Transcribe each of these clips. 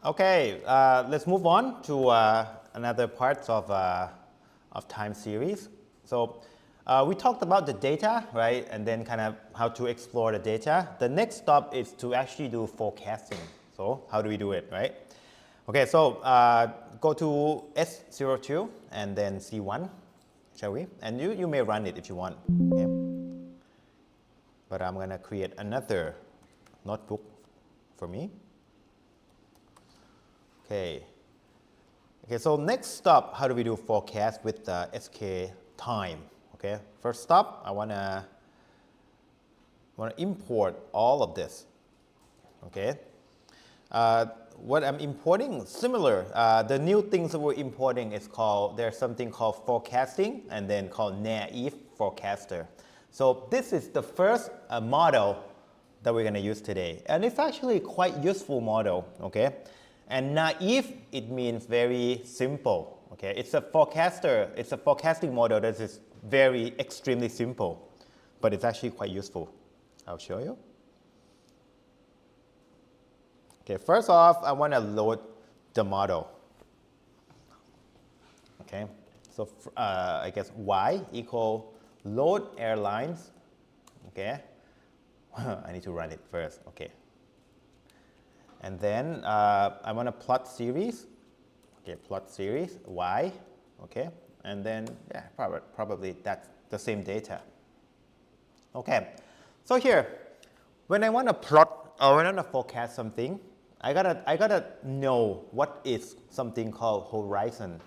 Okay, let's move on to another part of time series. So we talked about the data, right, and then kind of how to explore the data. The next stop is to actually do forecasting. So how do we do it, right? Okay, so go to S02 and then C1, shall we? And you may run it if you want. Okay? But I'm going to create another notebook for me. Okay. Okay, so next stop, how do we do forecast with the SK time? Okay, first stop, I want to import all of this. Okay, what I'm importing, similar. The new things that we're importing is called, there's something called forecasting and then called naive forecaster. So this is the first model that we're going to use today. And it's actually quite useful model, okay? And naive, it means very simple, okay? It's a forecaster, it's a forecasting model that is very extremely simple, but it's actually quite useful. I'll show you. Okay, first off, I want to load the model. Okay, so I guess y equal load airlines. Okay, I need to run it first. Okay, and then I want to plot series. Okay, plot series y. Okay, and then yeah, probably that's the same data. Okay, so here, when I want to plot or when I want to forecast something, I gotta know what is something called horizon.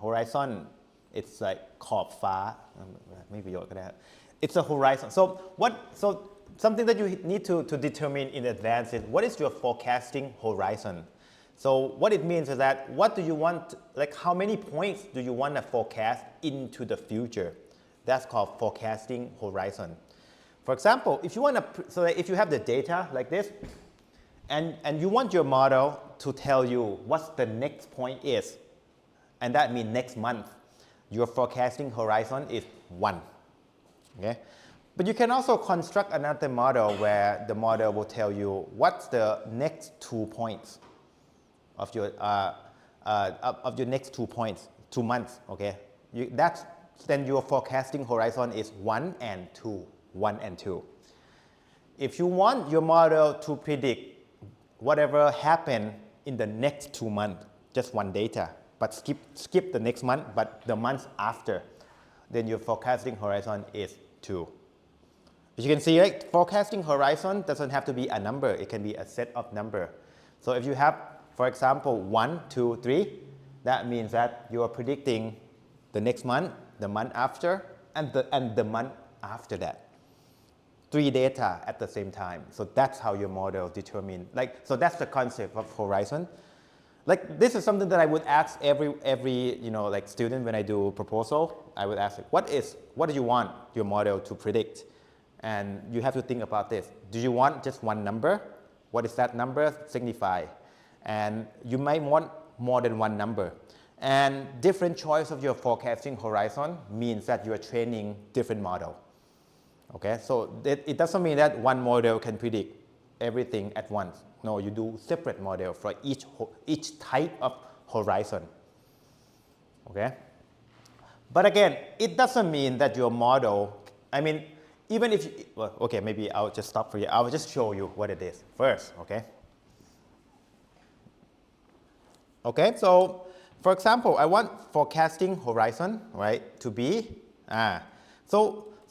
Horizon, it's like ขอบฟ้า ไม่ประโยชน์ก็ได้ It's a horizon. So something that you need to determine in advance is what is your forecasting horizon. So what it means is that what do you want, like how many points do you want to forecast into the future? That's called forecasting horizon. For example, if you want to, so if you have the data like this, and you want your model to tell you what the next point is, and that means next month, your forecasting horizon is 1. Okay? But you can also construct another model where the model will tell you what's the next 2 points of your next 2 points, 2 months. Okay? Then your forecasting horizon is 1 and 2. 1 and 2. If you want your model to predict whatever happened in the next 2 months, just one data, but skip the next month, but the months after, then your forecasting horizon is 2. As you can see, right, forecasting horizon doesn't have to be a number, it can be a set of number. So if you have, for example, 1, 2, 3, that means that you are predicting the next month, the month after, and the month after that. 3 data at the same time. So that's how your model determines. So that's the concept of horizon. Like this is something that I would ask every student when I do proposal. I would ask, what do you want your model to predict? And you have to think about this. Do you want just one number? What does that number signify? And you might want more than one number. And different choice of your forecasting horizon means that you are training different model. Okay, so it doesn't mean that one model can predict everything at once. No, you do separate model for each type of horizon. Okay, but again, it doesn't mean that your model, I mean, even if, okay, maybe I'll just stop for you. I'll just show you what it is first, okay? Okay, so for example, I want forecasting horizon, right, to be,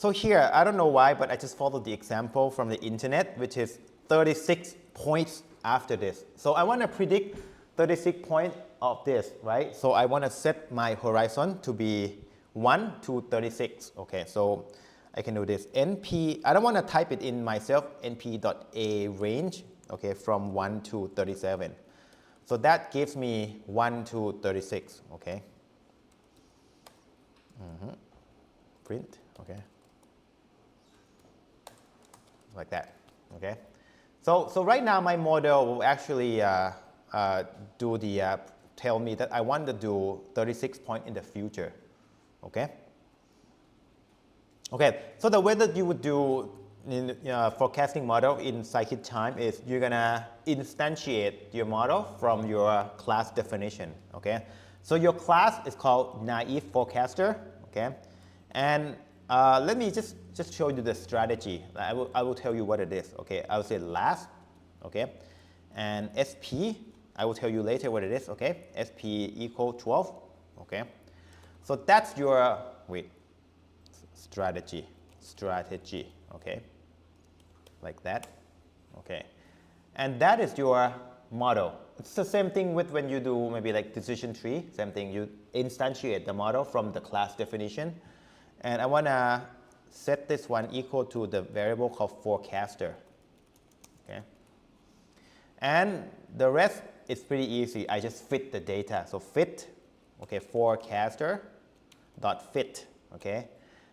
So here, I don't know why, but I just followed the example from the internet, which is 36 points after this. So I want to predict 36 points of this, right? So I want to set my horizon to be 1 to 36. Okay, so I can do this. NP, I don't want to type it in myself, np.a range, okay, from 1 to 37. So that gives me 1 to 36, okay? Print, okay? Like that, okay? So right now my model will actually tell me that I want to do 36 points in the future, okay? Okay, so the way that you would do forecasting model in scikit-time is you're gonna instantiate your model from your class definition, okay? So your class is called naive forecaster, okay? And let me just show you the strategy. I will tell you what it is, okay? I will say last, okay? And SP, I will tell you later what it is, okay? SP equal 12, okay? So that's your, strategy, okay? Like that, okay? And that is your model. It's the same thing with when you do maybe like decision tree, same thing, you instantiate the model from the class definition. And I wanna set this one equal to the variable called forecaster, okay? And the rest is pretty easy. I just fit the data. So fit, okay, forecaster dot fit, okay?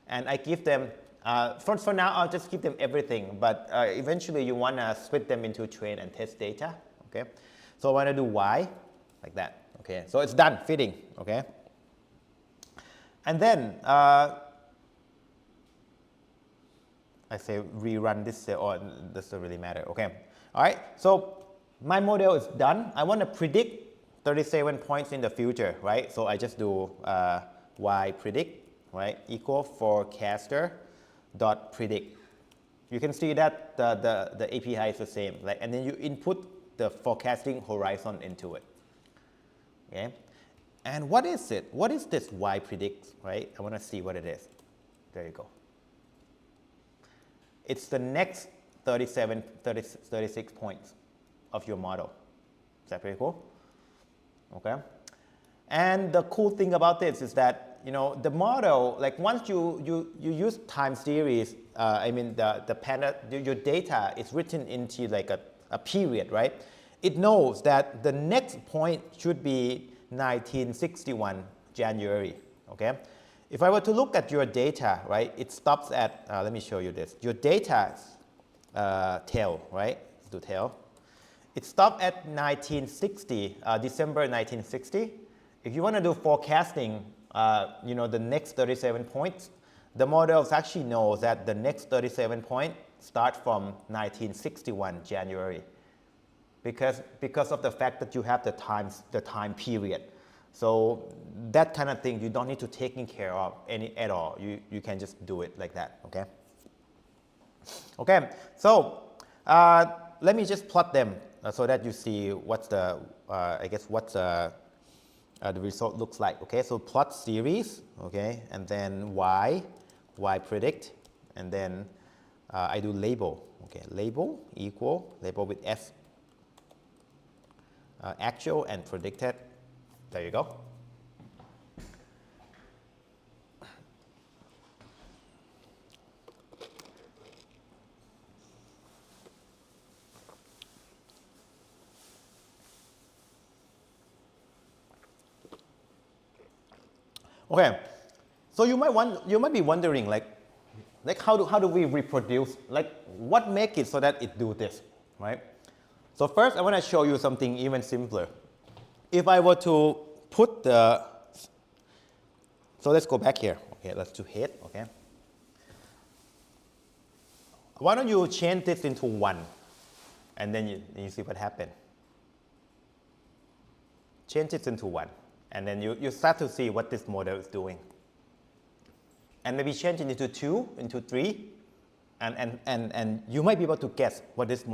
And I give them, for now, I'll just give them everything, but eventually you want to split them into train and test data, okay? So I want to do y, like that, okay? So it's done, fitting, okay? And then, I say rerun this, or this doesn't really matter, okay? All right, so my model is done. I want to predict 37 points in the future, right? So I just do y predict, right, equal forecaster dot predict. You can see that the API is the same, like, and then you input the forecasting horizon into it, okay? And what is it? What is this y predict, right? I want to see what it is. There you go. It's the next 36 points of your model. Is that pretty cool? Okay. And the cool thing about this is that, you know, the model, like once you use time series, I mean your data is written into like a period, right? It knows that the next point should be 1961 January, okay? If I were to look at your data, right, it stops at, let me show you this. Your data tail, right? Let's do tail. It stopped at 1960, December 1960. If you want to do forecasting, you know, the next 37 points, the models actually know that the next 37 points start from 1961 January, because of the fact that you have the time period. So that kind of thing you don't need to taking care of at all. You can just do it like that, okay? Okay, so let me just plot them so that you see what's the, I guess what's the result looks like, okay? So plot series, okay, and then y predict, and then I do label, okay, label equal, label with s, actual and predicted. There you go. Okay, so you might be wondering like how do we reproduce, like what make it so that it do this, right? So first I want to show you something even simpler. If I were to put the, so let's go back here. Okay, let's do head, okay. Why don't you change this into 1, and then you see what happened. Change it into 1, and then you start to see what this model is doing. And maybe change it into 2, into 3, and you might be able to guess what is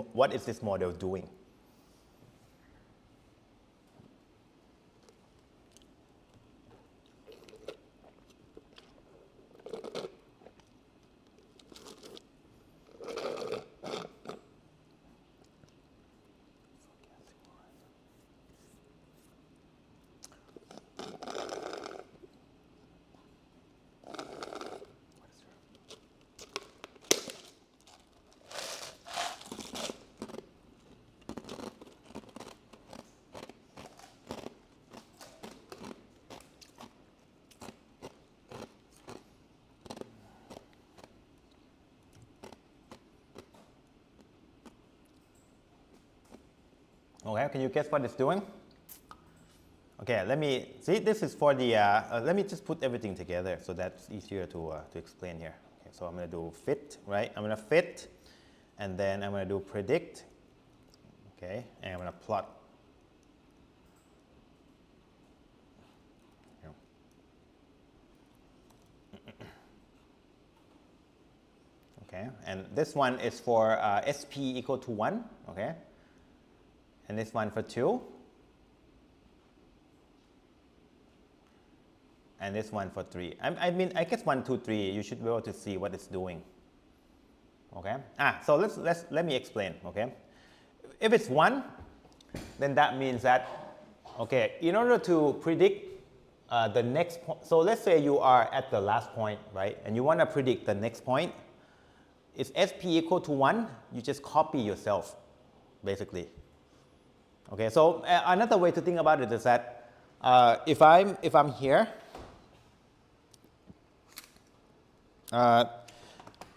this model doing. Okay, can you guess what it's doing? Okay, let me see. This is for the. Let me just put everything together so that's easier to explain here. Okay. So I'm going to do fit, right? I'm going to fit, and then I'm going to do predict, okay, and I'm going to plot. Okay, and this one is for SP equal to 1, okay, and this one for 2, and this one for 3. I mean, I guess 1, 2, 3, you should be able to see what it's doing. Okay. So let me explain. Okay. If it's 1, then that means that, okay, in order to predict the next point, so let's say you are at the last point, right, and you want to predict the next point. Is SP equal to 1? You just copy yourself, basically. Okay. So another way to think about it is that if I'm here.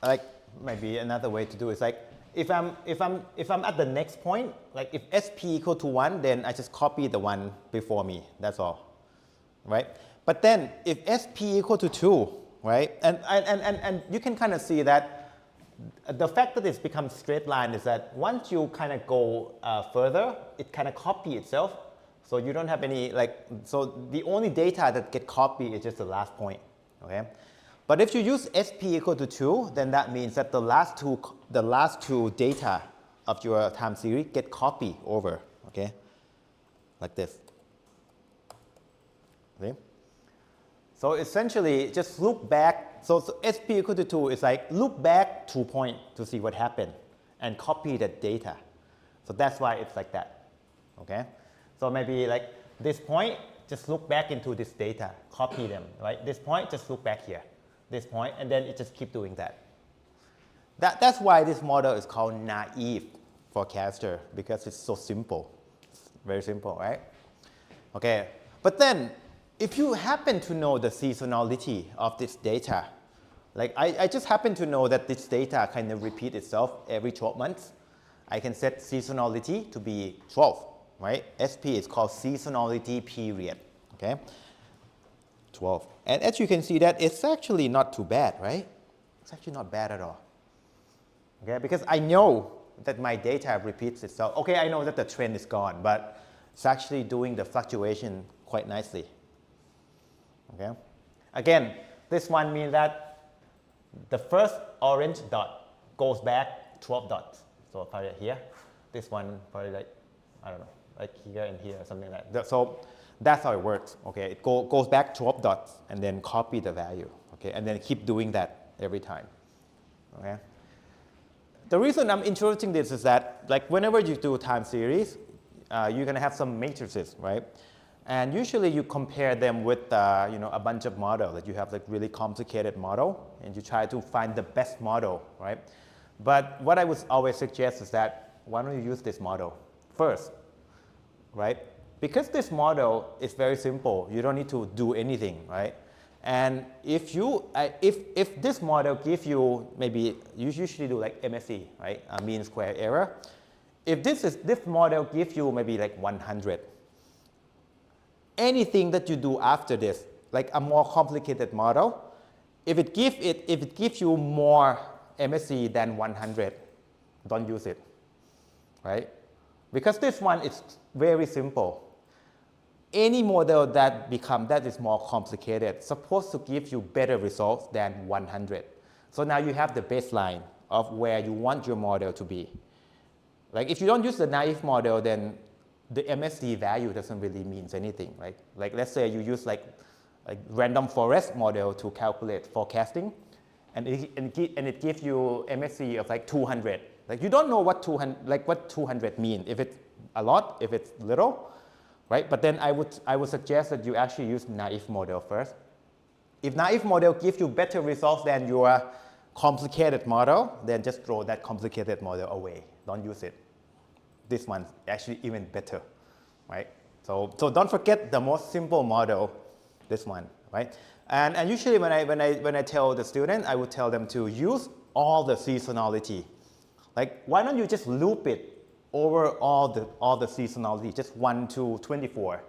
Like maybe another way to do is like if I'm at the next point, like if SP equal to 1, then I just copy the one before me. That's all, right? But then if SP equal to 2, right, and you can kind of see that the fact that it's become straight line is that once you kind of go further, it kind of copy itself. So you don't have any so the only data that get copied is just the last point, okay? But if you use SP equal to 2, then that means that the last two data of your time series get copied over, okay, like this. Okay? So essentially, just look back. So SP equal to 2 is like look back 2 points to see what happened and copy the data. So that's why it's like that, okay? So maybe like this point, just look back into this data, copy them, right? This point, just look back here. This point, and then it just keep doing that. That's why this model is called naive forecaster, because it's so simple. It's very simple, right? Okay, but then if you happen to know the seasonality of this data, like I just happen to know that this data kind of repeat itself every 12 months, I can set seasonality to be 12, right? SP is called seasonality period, okay? 12. And as you can see that it's actually not too bad, right? It's actually not bad at all. Okay, because I know that my data repeats itself. Okay, I know that the trend is gone, but it's actually doing the fluctuation quite nicely. Okay. Again, this one means that the first orange dot goes back 12 dots. So probably here, this one probably like, I don't know, like here and here or something like that. So that's how it works, okay? It goes back 12 dots and then copy the value, okay? And then keep doing that every time, okay? The reason I'm introducing this is that, like, whenever you do time series, you're gonna have some matrices, right? And usually you compare them with, a bunch of models. That you have like really complicated model, and you try to find the best model, right? But what I would always suggest is that, why don't you use this model first, right? Because this model is very simple, you don't need to do anything, right? And if this model gives you, maybe you usually do like MSE, right? Mean square error. If this model gives you maybe like 100, anything that you do after this, like a more complicated model, if it gives you more MSE than 100, don't use it, right? Because this one is very simple. Any model that is more complicated supposed to give you better results than 100. So now you have the baseline of where you want your model to be. Like if you don't use the naive model, then the MSD value doesn't really mean anything. Like let's say you use like random forest model to calculate forecasting, and it gives you MSD of like 200. Like you don't know what 200 mean. If it's a lot, if it's little. Right? But then I would suggest that you actually use naive model first. If naive model gives you better results than your complicated model, then just throw that complicated model away. Don't use it. This one's actually even better, right? So don't forget the most simple model, this one, right? And usually when I tell the student, I would tell them to use all the seasonality. Like why don't you just loop it over all the seasonality, just 1 to 24,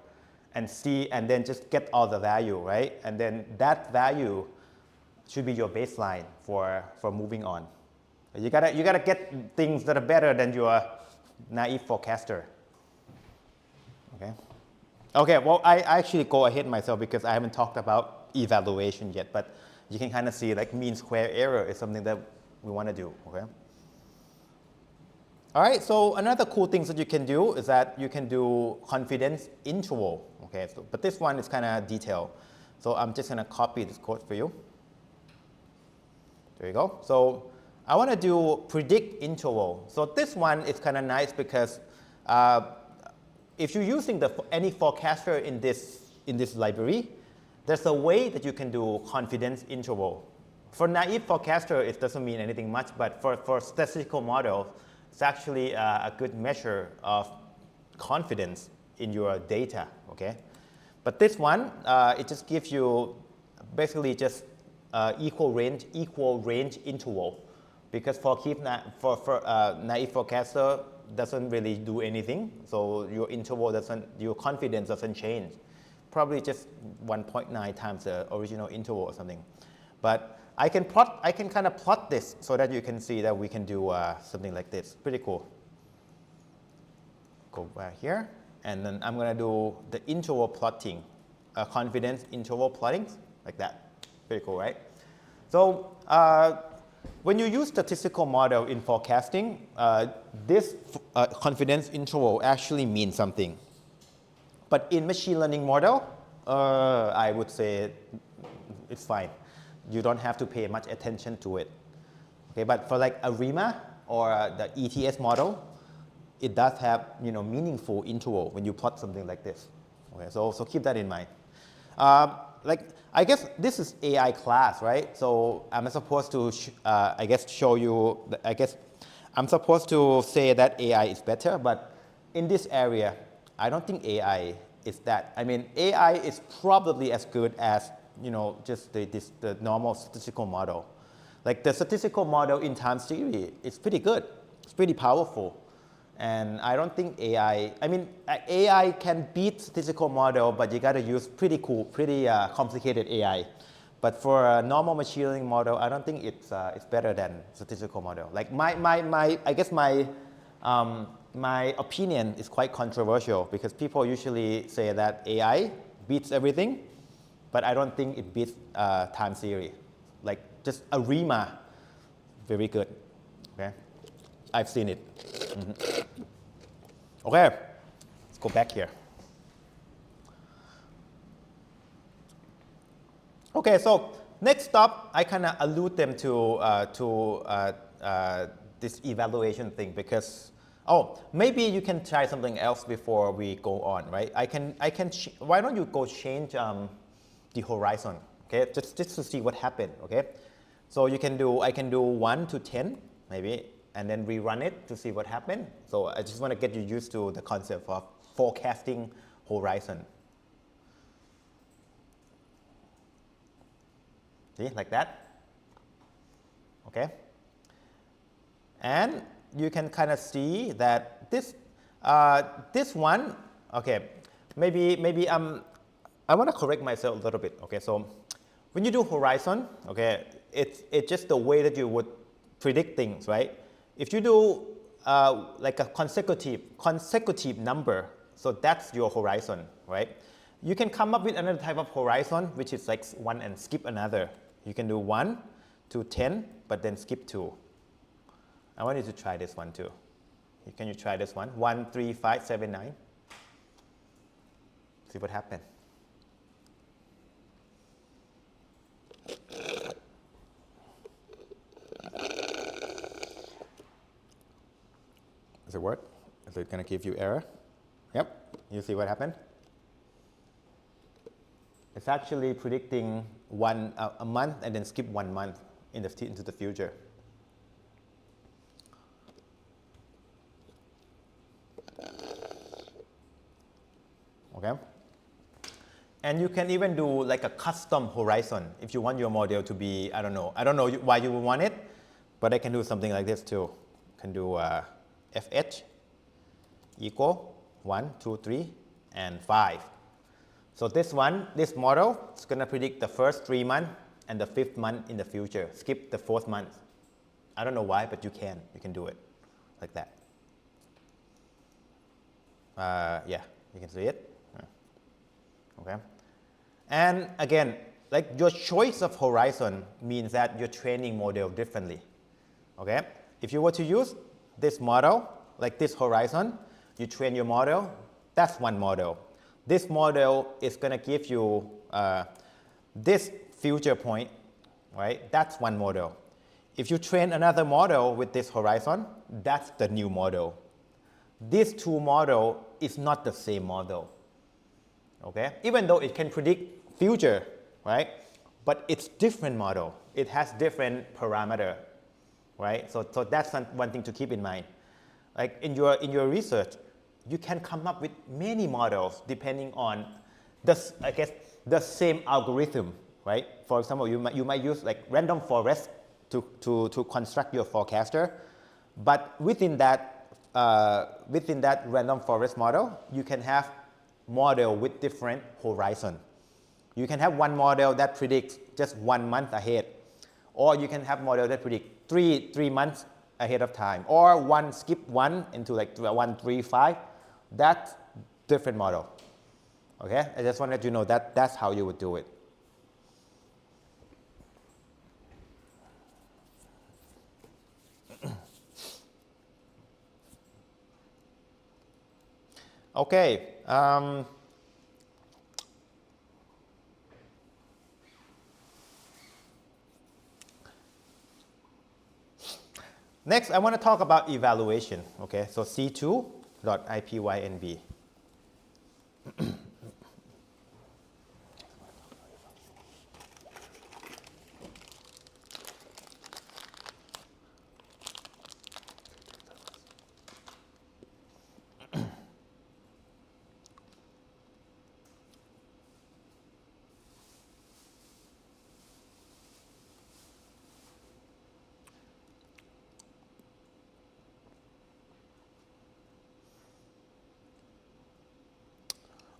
and see, and then just get all the value, right? And then that value should be your baseline for moving on. You gotta get things that are better than your naive forecaster. Okay. Okay. Well, I actually go ahead myself because I haven't talked about evaluation yet, but you can kind of see like mean square error is something that we want to do. Okay. All right. So another cool thing that you can do is that you can do confidence interval. Okay. So, but this one is kind of detailed. So I'm just gonna copy this code for you. There you go. So I want to do predict interval. So this one is kind of nice because if you're using any forecaster in this library, there's a way that you can do confidence interval. For naive forecaster, it doesn't mean anything much, but for statistical models, it's actually a good measure of confidence in your data. Okay, but this one it just gives you basically just equal range interval, because for naive forecaster doesn't really do anything, so your interval your confidence doesn't change. Probably just 1.9 times the original interval or something. But I can kind of plot this so that you can see that we can do something like this. Pretty cool. Go back here, and then I'm gonna do the interval plotting, confidence interval plotting, like that. Pretty cool, right? So when you use statistical model in forecasting, this confidence interval actually means something. But in machine learning model, I would say it's fine. You don't have to pay much attention to it. Okay, but for like ARIMA or the ETS model, it does have meaningful interval when you plot something like this. Okay, so keep that in mind. I guess this is AI class, right? So I'm supposed to, show you. I'm supposed to say that AI is better, but in this area, I don't think AI is that. I mean, AI is probably as good as just the normal statistical model. Like the statistical model in time series is pretty good. It's pretty powerful. And I don't think AI can beat statistical model, but you got to use pretty complicated AI. But for a normal machine learning model, I don't think it's better than statistical model. Like my opinion is quite controversial because people usually say that AI beats everything, but I don't think it beats time series. Like just ARIMA, very good. Okay, I've seen it. Okay, let's go back here. Okay, so next up, I kind of allude them to this evaluation thing because maybe you can try something else before we go on, right? Why don't you go change the horizon? Okay, just to see what happened. Okay, so I can do 1 to 10 maybe, and then rerun it to see what happened. So I just want to get you used to the concept of forecasting horizon. See, like that. Okay. And you can kind of see that this one. Okay, maybe I want to correct myself a little bit. Okay, so when you do horizon, okay, it's just the way that you would predict things, right? If you do like a consecutive number, so that's your horizon, right? You can come up with another type of horizon, which is like 1 and skip another. You can do 1 to 10, but then skip 2. I want you to try this one too. Can you try this one? 1, 3, 5, 7, 9. See what happens. Does it work? Is it going to give you error? Yep. You see what happened? It's actually predicting a month and then skip 1 month into the future. Okay. And you can even do like a custom horizon if you want your model to be, I don't know why you would want it, but I can do something like this too. Can do FH equal 1, 2, 3, and 5. So this model is going to predict the first 3 months and the 5th month in the future. Skip the 4th month. I don't know why, but you can do it like that. Yeah, you can see it. Okay. And again, like your choice of horizon means that you're training model differently. Okay. If you were to use this model, like this horizon, you train your model, that's one model. This model is going to give you this future point, right? That's one model. If you train another model with this horizon, that's the new model. These two models is not the same model, okay? Even though it can predict future, right? But it's different model. It has different parameter, right? So that's one thing to keep in mind. Like in your research, you can come up with many models depending on the same algorithm, right? For example, you might use like random forest to construct your forecaster, but within that random forest model, you can have model with different horizon. You can have one model that predicts just 1 month ahead, or you can have model that predict three months ahead of time, or skip one into like 1, 3, 5. That's different model. Okay, I just wanted you to know that that's how you would do it. Okay. Next, I want to talk about evaluation. Okay, so C2.IPYNB.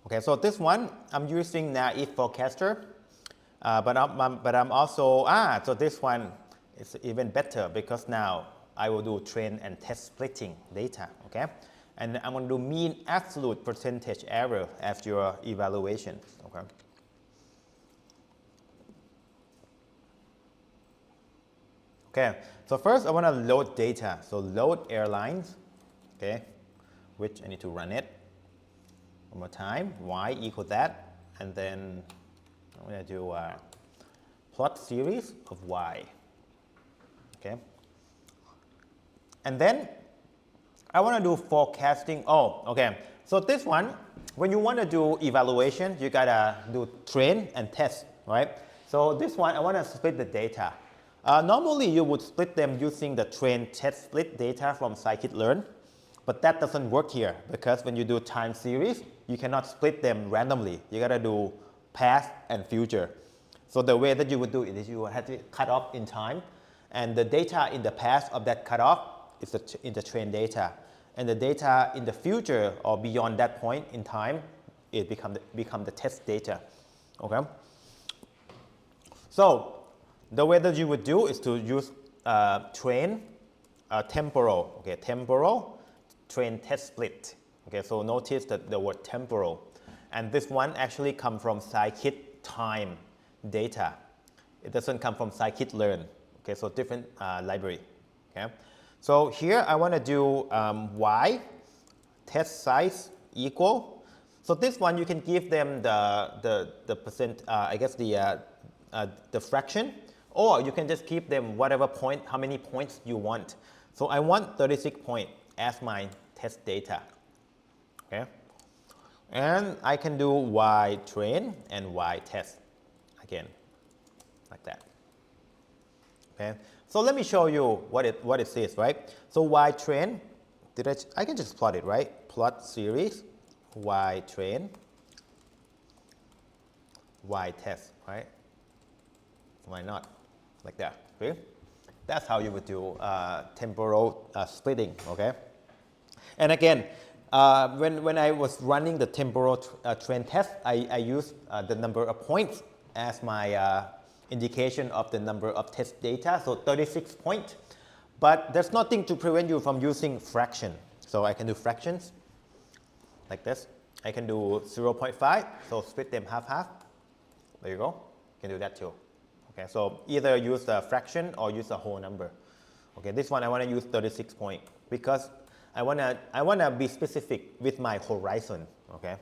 Okay, so this one, I'm using naive forecaster, but I'm also, so this one is even better because now I will do train and test splitting data, okay? And I'm going to do mean absolute percentage error as your evaluation, okay? Okay, so first I want to load data. So load airlines, okay, which I need to run it. One more time, y equal that, and then I'm going to do a plot series of y, okay? And then I want to do forecasting. Oh, okay. So this one, when you want to do evaluation, you got to do train and test, right? So this one, I want to split the data. Normally, you would split them using the train test split data from scikit-learn. But that doesn't work here because when you do time series, you cannot split them randomly. You gotta do past and future. So the way that you would do it is you have to cut off in time, and the data in the past of that cutoff is in the train data, and the data in the future or beyond that point in time, it become the test data. Okay. So the way that you would do is to use train temporal. Okay, temporal. Train test split. Okay, so notice that the word temporal. And this one actually comes from scikit time data. It doesn't come from scikit-learn. Okay, so different library. Okay, so here I want to do y test size equal. So this one you can give them the percent, I guess the fraction, or you can just keep them whatever point, how many points you want. So I want 36 points as my test data, okay? And I can do y train and y test again, like that, okay? So let me show you what it says, right? So y train, I can just plot it, right? Plot series, y train, y test, right? Why not? Like that, okay? That's how you would do temporal splitting, okay? And again, when I was running the temporal train test, I used the number of points as my indication of the number of test data, so 36 points. But there's nothing to prevent you from using fraction. So I can do fractions like this. I can do 0.5, so split them half-half. There you go. You can do that too. Okay, so either use a fraction or use a whole number. Okay, this one I want to use 36 points because I wanna be specific with my horizon. Okay.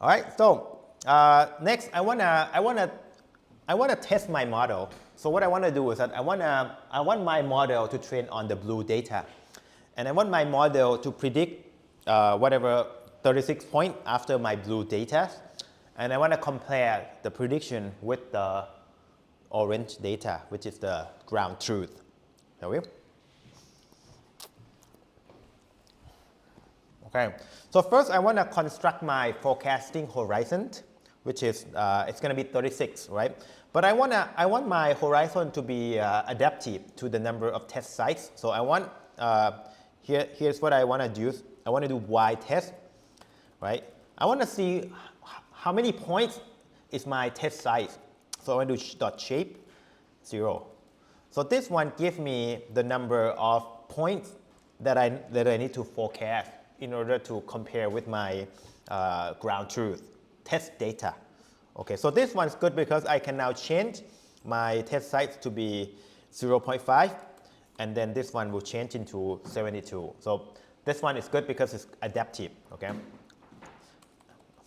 All right. So next, I wanna test my model. So what I want to do is that I want my model to train on the blue data, and I want my model to predict whatever 36 points after my blue data, and I want to compare the prediction with the orange data, which is the ground truth. Shall we? Okay. So first, I want to construct my forecasting horizon, which is it's going to be 36, right? But I want my horizon to be adaptive to the number of test sites. So I want here's what I want to do. I want to do y test, right? I want to see how many points is my test size. So I want to do dot shape 0. So this one gives me the number of points that I need to forecast in order to compare with my ground truth test data. Okay, so this one's good because I can now change my test size to be 0.5, and then this one will change into 72. So this one is good because it's adaptive. Okay,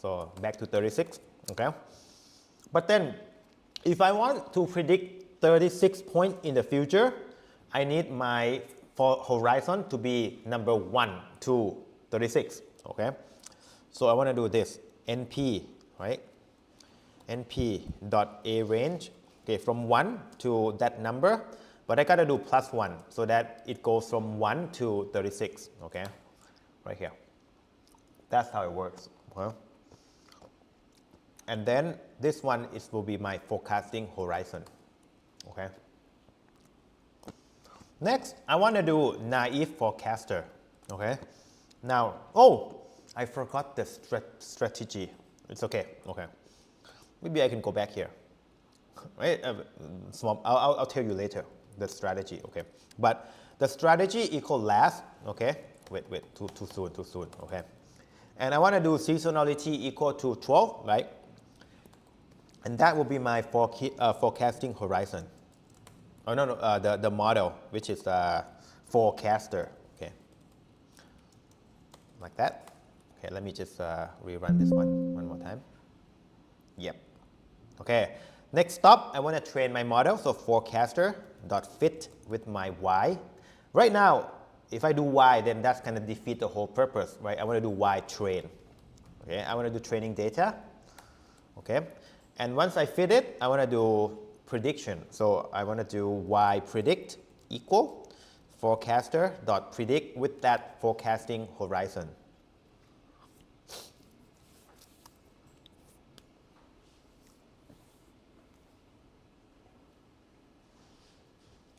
so back to 36. Okay, but then if I want to predict 36 points in the future, I need my horizon to be number 1 to 36. Okay, so I want to do this NP, right? NP dot A range, okay, from 1 to that number, but I gotta do plus 1 so that it goes from 1 to 36, okay, right here. That's how it works. Okay. And then this one will be my forecasting horizon. Okay. Next, I want to do naive forecaster. Okay. Now, oh, I forgot the strategy. It's okay. Okay. Maybe I can go back here. Right? I'll tell you later the strategy. Okay. But the strategy equal last. Okay. Wait. Too soon. Okay. And I want to do seasonality equal to 12, right? And that will be my forecasting horizon. Oh, no, the model, which is forecaster. Okay. Like that. Okay, let me just rerun this one more time. Yep. Okay. Next stop, I want to train my model. So forecaster dot fit with my y. Right now, if I do y, then that's going to defeat the whole purpose, right? I want to do y train. Okay. I want to do training data. Okay. And once I fit it, I want to do prediction. So I want to do y predict equal forecaster dot predict with that forecasting horizon.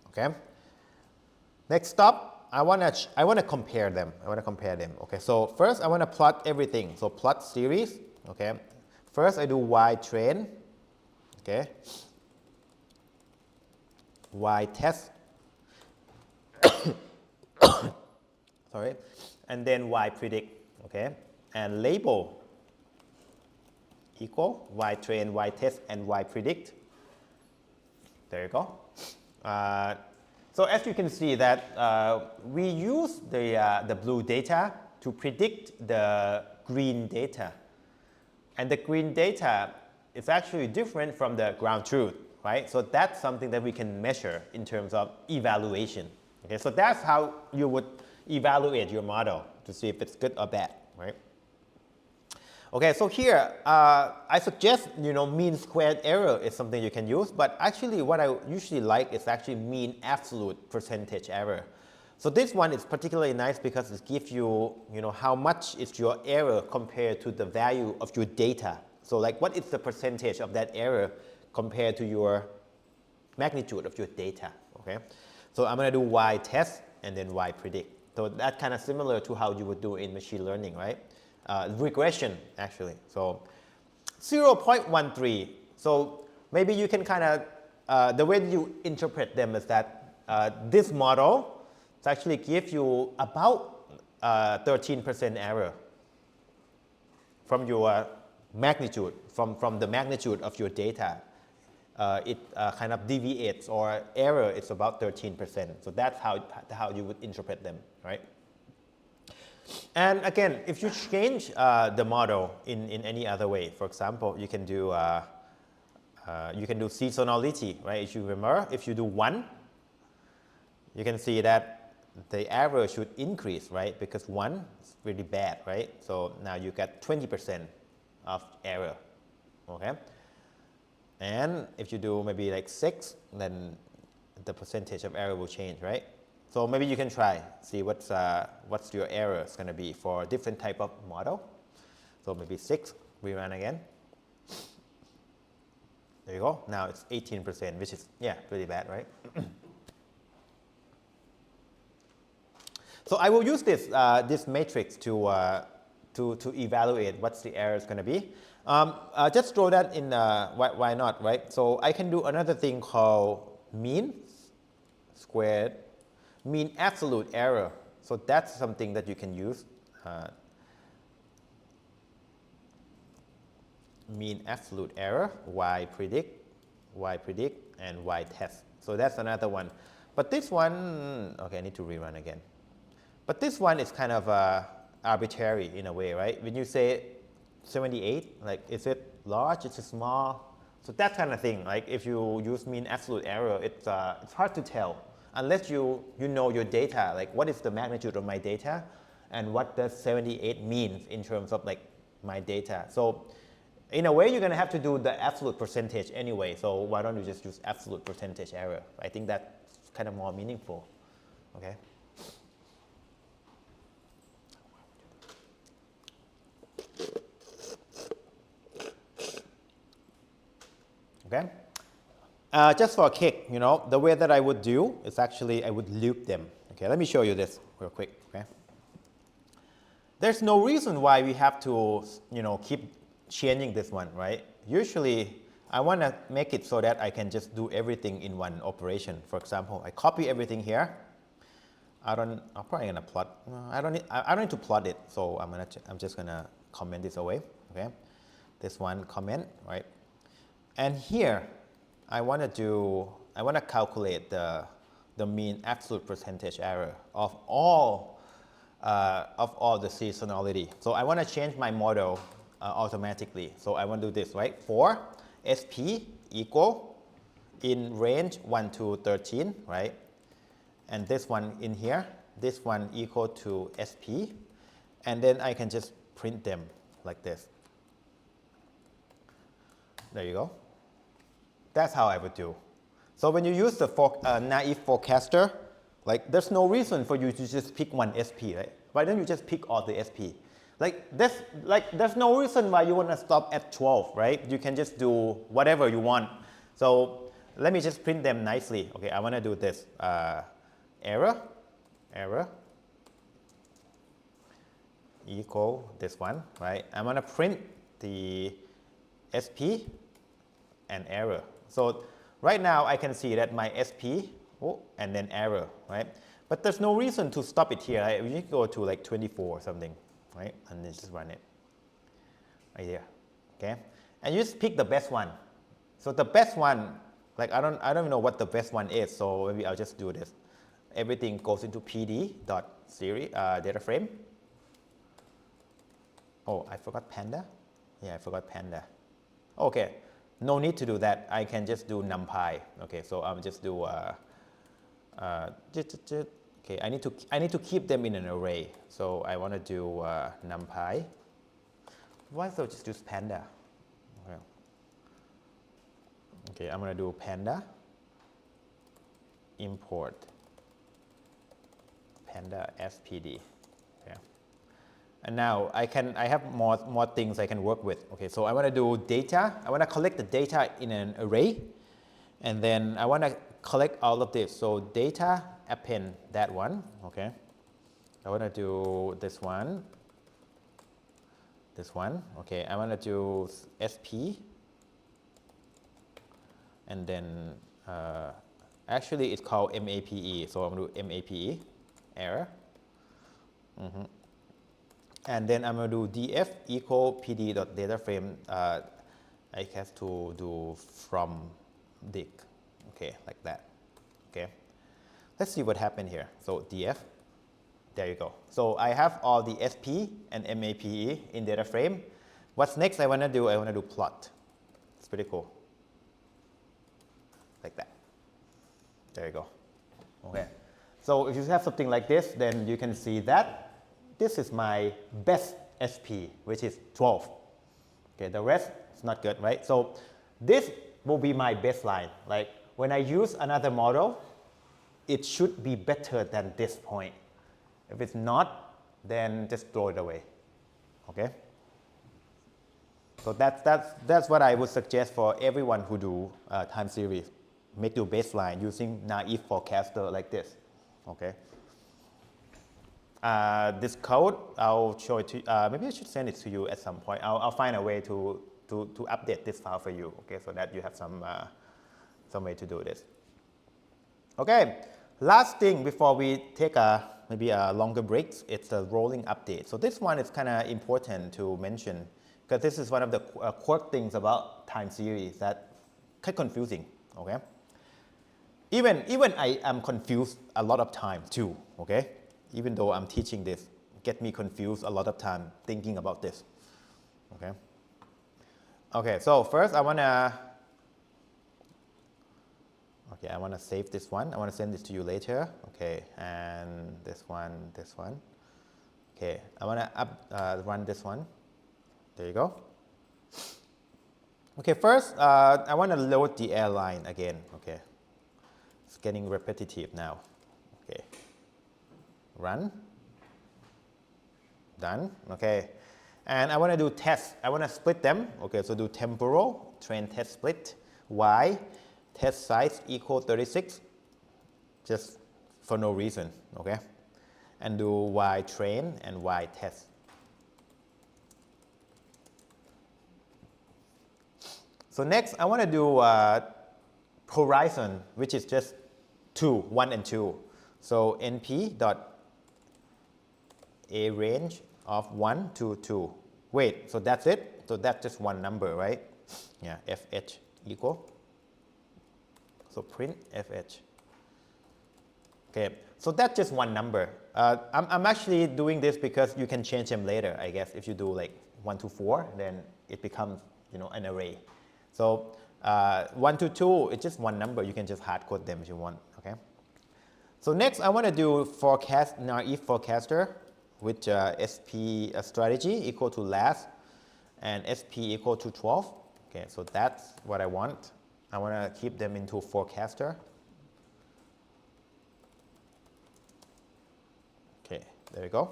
Okay. Next stop, I want to compare them. Okay. So first I want to plot everything. So plot series. Okay. First I do y train. Okay. Y test. Sorry. And then y predict. Okay. And label equal y train, y test, and y predict. There you go. So as you can see that we use the blue data to predict the green data. And the green data is actually different from the ground truth, right? So that's something that we can measure in terms of evaluation. Okay, so that's how you would evaluate your model to see if it's good or bad, right? Okay, so here I suggest mean squared error is something you can use, but actually what I usually like is actually mean absolute percentage error. So this one is particularly nice because it gives you how much is your error compared to the value of your data. So like what is the percentage of that error compared to your magnitude of your data. Okay, so I'm going to do y test and then y predict. So that's kind of similar to how you would do in machine learning, right? Regression, actually. So 0.13 So maybe you can kind of, the way you interpret them is that this model actually gives you about 13% error from your magnitude, from the magnitude of your data. It kind of deviates, or error is about 13%. So that's how you would interpret them, right? And again, if you change the model in any other way, for example, you can do seasonality, right? If you remember, if you do 1, you can see that the error should increase, right? Because 1 is really bad, right? So now you get 20% of error, okay? And if you do maybe like 6, then the percentage of error will change, right? So maybe you can try, see what's your error is going to be for different type of model. So maybe 6, we run again. There you go. Now it's 18%, which is, yeah, pretty bad, right? So I will use this, this matrix to evaluate what's the error is going to be. Just throw that in, why not, right? So I can do another thing called mean squared, mean absolute error. So that's something that you can use. Mean absolute error, y predict, and y test. So that's another one. But this one, okay, I need to rerun again. But this one is kind of arbitrary in a way, right? When you say 78, like, is it large, is it small? So that kind of thing, like if you use mean absolute error, it's hard to tell unless you know your data, like what is the magnitude of my data and what does 78 mean in terms of like my data. So in a way, you're going to have to do the absolute percentage anyway, so why don't you just use absolute percentage error? I think that's kind of more meaningful, okay? Okay? Just for a kick, you know, the way that I would do is actually I would loop them. Okay, let me show you this real quick, okay? There's no reason why we have to, you know, keep changing this one, right? Usually, I want to make it so that I can just do everything in one operation. For example, I copy everything here. I'm probably gonna plot. I don't need to plot it, so I'm just gonna comment this away. Okay, this one comment, right? And here, I want to calculate the mean absolute percentage error of all the seasonality. So I want to change my model automatically. So I want to do this, right? For SP equal in range 1 to 13, right? And this one in here, this one equal to SP. And then I can just print them like this. There you go. That's how I would do. So when you use the naive forecaster, like there's no reason for you to just pick one SP, right? Why don't you just pick all the SP? There's no reason why you want to stop at 12, right? You can just do whatever you want. So let me just print them nicely. Okay, I want to do this. Error equal this one, right? I'm going to print the SP and error. So right now I can see that my SP, and then error, right? But there's no reason to stop it here, right? We need to go to like 24 or something, right? And then just run it right here, okay? And you just pick the best one. So the best one, like I don't even know what the best one is, so maybe I'll just do this. Everything goes into pd.series data frame. Oh, I forgot panda. Yeah, I forgot panda. Okay, no need to do that. I can just do numpy. Okay, so I'll just do okay. I need to keep them in an array. So I want to do numpy. Why don't I just use panda? Okay, I'm going to do panda import panda spd. Okay. And now I have more things I can work with. Okay, so I want to do data. I want to collect the data in an array, and then I want to collect all of this. So data append that one. Okay, I want to do this one. This one. Okay, I want to do sp and then actually it's called MAPE, so I'm going to do MAPE, error. And then I'm going to do df equal pd.dataframe. I have to do from dict, okay, like that, okay. Let's see what happened here. So df, there you go. So I have all the SP and MAPE in data frame. What's next I want to do? I want to do plot. It's pretty cool. Like that. There you go. Okay. So if you have something like this, then you can see that this is my best SP, which is 12. Okay, the rest is not good, right? So this will be my baseline. Like when I use another model, it should be better than this point. If it's not, then just throw it away, okay? So that's what I would suggest for everyone who do time series. Make your baseline using naive forecaster like this, okay? This code, I'll show it to you. Maybe I should send it to you at some point. I'll find a way to update this file for you, okay, so that you have some way to do this. Okay, last thing before we take maybe a longer break, it's a rolling update. So this one is kind of important to mention because this is one of the quirk things about time series that kind of confusing, okay? Even I am confused a lot of time too, okay? Even though I'm teaching this, get me confused a lot of time thinking about this, okay? Okay, so first I want to save this one. I want to send this to you later. Okay, and this one. Okay, I want to run this one. There you go. Okay, first I want to load the airline again. Okay, it's getting repetitive now. Okay, run. Done. Okay, and I want to do tests. I want to split them. Okay, so do temporal train test split. Y test size equal 36, just for no reason, okay? And do Y train and Y test. So next, I want to do horizon, which is just 1 and 2. So np dot a range of 1 to 2. Wait, so that's it? So that's just one number, right? Yeah, fh equal. So print fh. Okay, so that's just one number. I'm actually doing this because you can change them later, I guess. If you do like 1 to 4, then it becomes, you know, an array. So 1 to 2, it's just one number. You can just hard code them if you want, okay? So next, I want to do forecast, naive forecaster with SP strategy equal to last and SP equal to 12. Okay, so that's what I want. I want to keep them into forecaster. Okay, there we go.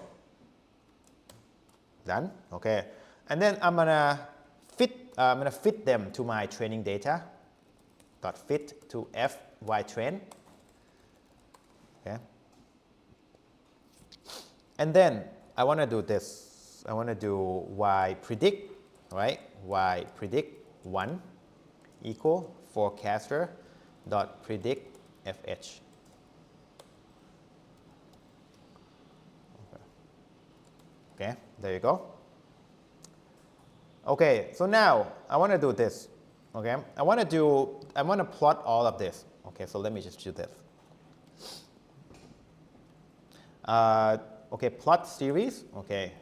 Done. Okay, and then I'm gonna fit them to my training data. Dot fit to f y train. Okay. And then I want to do this. I want to do y predict, right? Y predict 1 equal forecaster dot predict fh. Okay, there you go. Okay, so now I want to do this. Okay, I want to plot all of this. Okay, so let me just do this. Okay, plot series. Okay,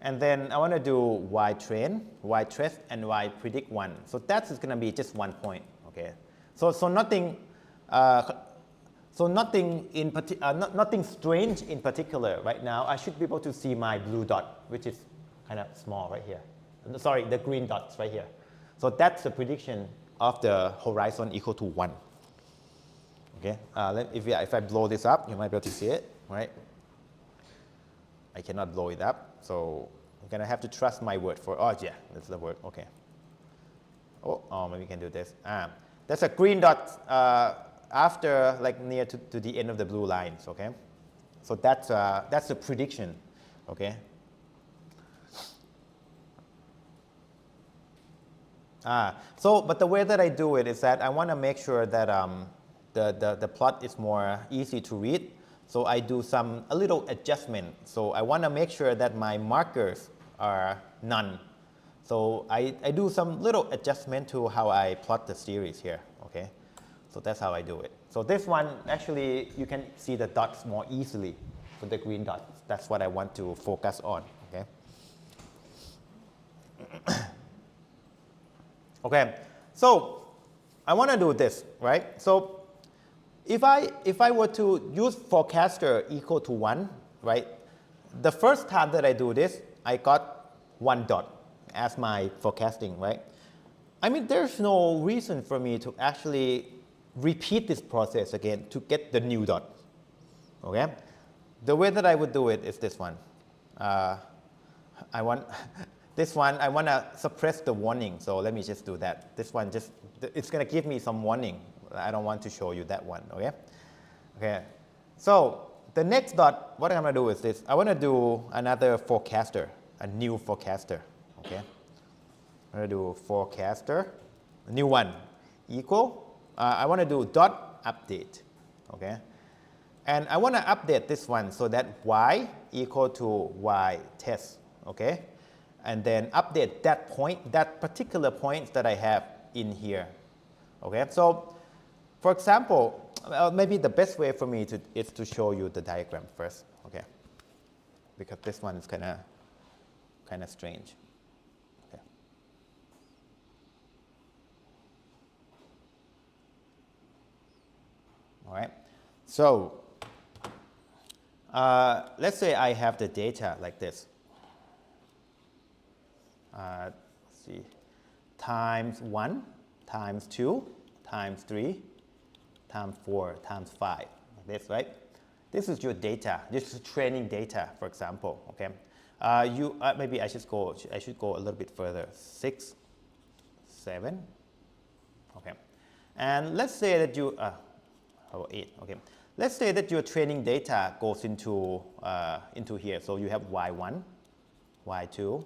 and then I want to do y train, y test, and y predict 1. So that's going to be just 1 point. Okay, so nothing. Nothing strange in particular right now. I should be able to see my blue dot, which is kind of small right here. Sorry, the green dots right here. So that's the prediction of the horizon equal to 1. Okay, if I blow this up, you might be able to see it, right? I cannot blow it up, so I'm gonna have to trust my word for. Oh yeah, that's the word. Okay. Oh, maybe we can do this. That's a green dot after like near to the end of the blue lines. Okay, so that's the prediction. Okay. But the way that I do it is that I want to make sure that the plot is more easy to read. So I do a little adjustment. So I want to make sure that my markers are none. So I do some little adjustment to how I plot the series here, okay? So that's how I do it. So this one, actually, you can see the dots more easily with the green dots. That's what I want to focus on, okay? Okay, so I want to do this, right? So if I were to use forecaster equal to 1, right? The first time that I do this, I got 1 dot as my forecasting, right? I mean, there's no reason for me to actually repeat this process again to get the new dot, okay? The way that I would do it is this one. I want this one, I want to suppress the warning, so let me just do that. This one it's going to give me some warning. I don't want to show you that one, okay? Okay, so the next dot, what I'm going to do is this. I want to do another forecaster, a new forecaster, okay? I'm going to do forecaster, a new one, equal. I want to do dot update, okay? And I want to update this one so that y equal to y test, okay? And then update that point, that particular point that I have in here, okay? So, for example, maybe the best way for me is to show you the diagram first, okay? Because this one is kind of strange. Okay. All right. So let's say I have the data like this. Let's see, times 1, times 2, times 3, times 4, times 5, like this, right? This is your data. This is training data, for example, okay? Maybe I should go a little bit further. 6, 7, okay. And let's say that you, how about 8, okay. Let's say that your training data goes into here. So you have y1, y2,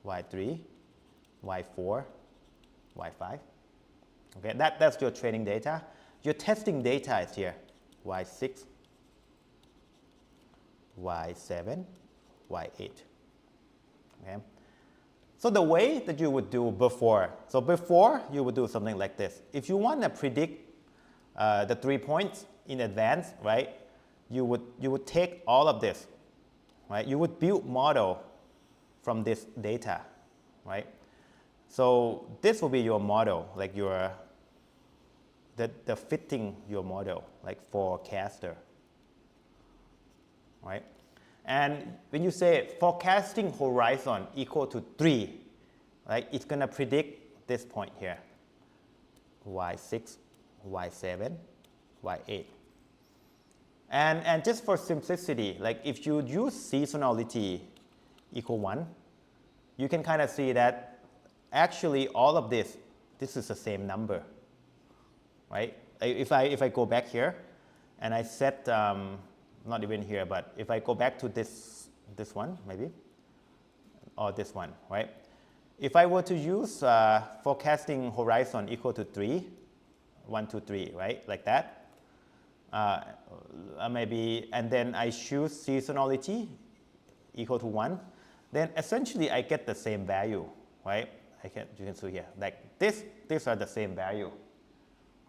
y3, y4, y5. Okay, that's your training data. Your testing data is here, y6, y7, y8. Okay. So the way that you would do before, you would do something like this. If you want to predict the 3 points in advance, right, you would take all of this, right? You would build model from this data, right? So this will be your model, like the fitting your model, like forecaster, right? And when you say forecasting horizon equal to 3, right, it's going to predict this point here, y6, y7, y8. And just for simplicity, like if you use seasonality equal 1, you can kind of see that actually all of this is the same number, right? If I go back here and I set, not even here, but if I go back to this one maybe, or this one, right? If I were to use forecasting horizon equal to 3, 1, 2, 3, right, like that, maybe, and then I choose seasonality equal to 1, then essentially I get the same value, right? You can see here, like these are the same value,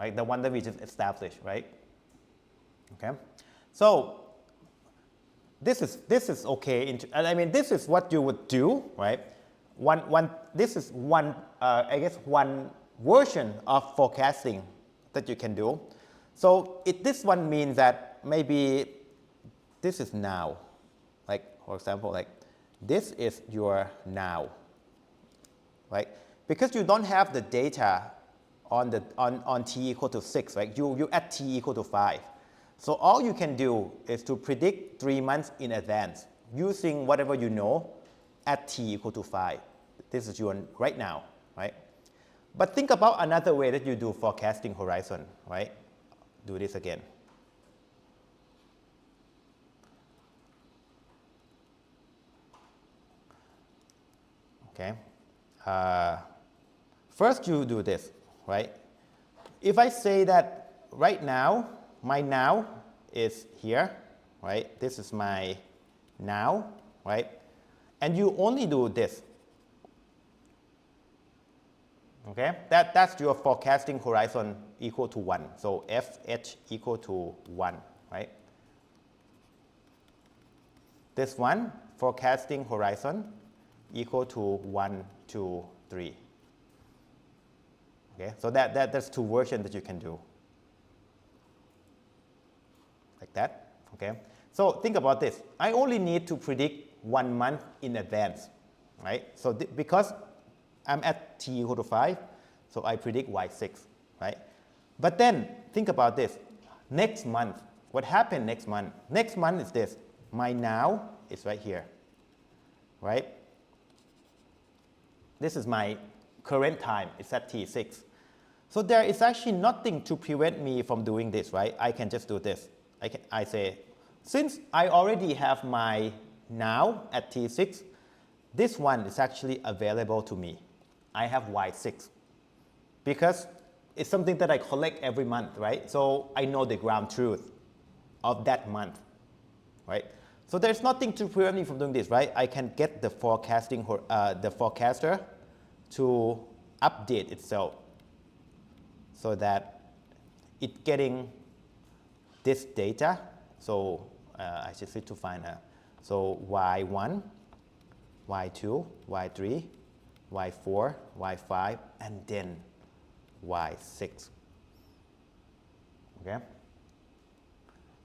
right? The one that we just established, right? Okay, so this is okay. I mean, this is what you would do, right? This is one, I guess, one version of forecasting that you can do. So this one means that maybe this is now, like for example, like this is your now, right? Because you don't have the data on t equal to 6, right? You add t equal to 5. So all you can do is to predict 3 months in advance using whatever you know at t equal to 5. This is your right now, right? But think about another way that you do forecasting horizon, right? Do this again. Okay. First you do this, right? If I say that right now, my now is here, right? This is my now, right? And you only do this. Okay, that's your forecasting horizon equal to 1. So FH equal to 1, right? This one, forecasting horizon equal to 1, 2, 3. Okay, so that's two versions that you can do. Like that, okay? So think about this. I only need to predict 1 month in advance, right? So because I'm at t equal to 5, so I predict y6, right? But then think about this. Next month, what happened next month? Next month is this. My now is right here, right? This is my current time. It's at t6. So there is actually nothing to prevent me from doing this, right? I can just do this. I say, since I already have my now at t6, this one is actually available to me. I have y6 because it's something that I collect every month, right? So I know the ground truth of that month, right? So there's nothing to prevent me from doing this, right? I can get the forecaster to update itself so that it's getting this data. So I just need to find a, so y1, y2, y3, y4, y5, and then y6. Okay.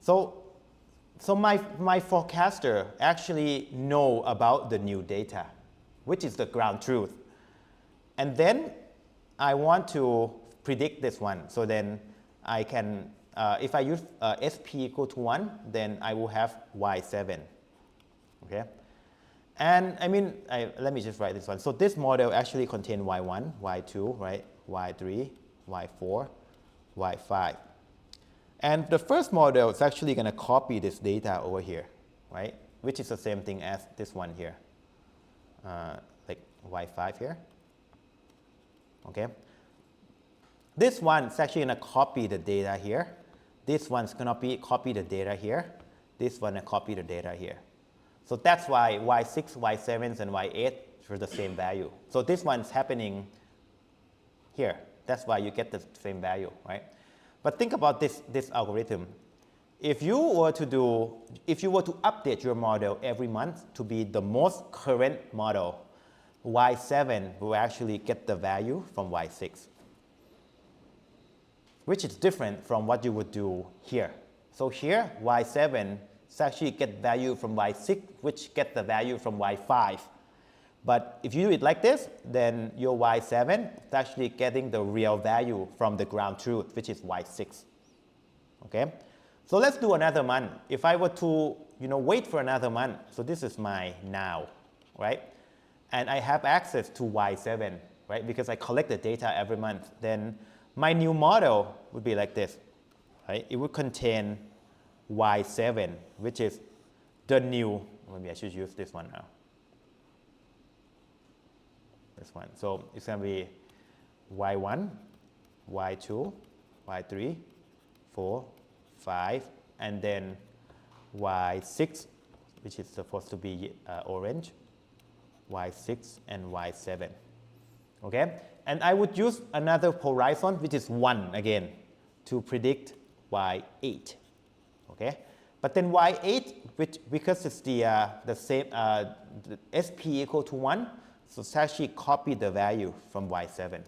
So my forecaster actually know about the new data, which is the ground truth. And then I want to predict this one. So then I can, if I use SP equal to 1, then I will have y7. Okay. And I mean, let me just write this one. So this model actually contains y1, y2, right? y3, y4, y5. And the first model is actually going to copy this data over here, right? Which is the same thing as this one here, like y5 here. Okay. This one is actually going to copy the data here. This one's going to copy the data here. This one will copy the data here. So that's why y6, y7, and y8 are the same value. So this one's happening here. That's why you get the same value, right? But think about this algorithm. If you were to update your model every month to be the most current model, y7 will actually get the value from y6, which is different from what you would do here. So here, y7 actually get value from y6, which get the value from y5. But if you do it like this, then your y7 is actually getting the real value from the ground truth, which is y6. Okay? So let's do another month. If I were to wait for another month, so this is my now, right? And I have access to y7, right? Because I collect the data every month. Then my new model would be like this, right? It would contain y7, which is the new, maybe I should use this one now. This one. So it's going to be y1, y2, y3, 4, 5, and then y6, which is supposed to be orange, y6, and y7. Okay? And I would use another horizon, which is 1 again, to predict y8. Okay? But then y8, which because it's the same, the SP equal to 1, so it's actually copy the value from y7.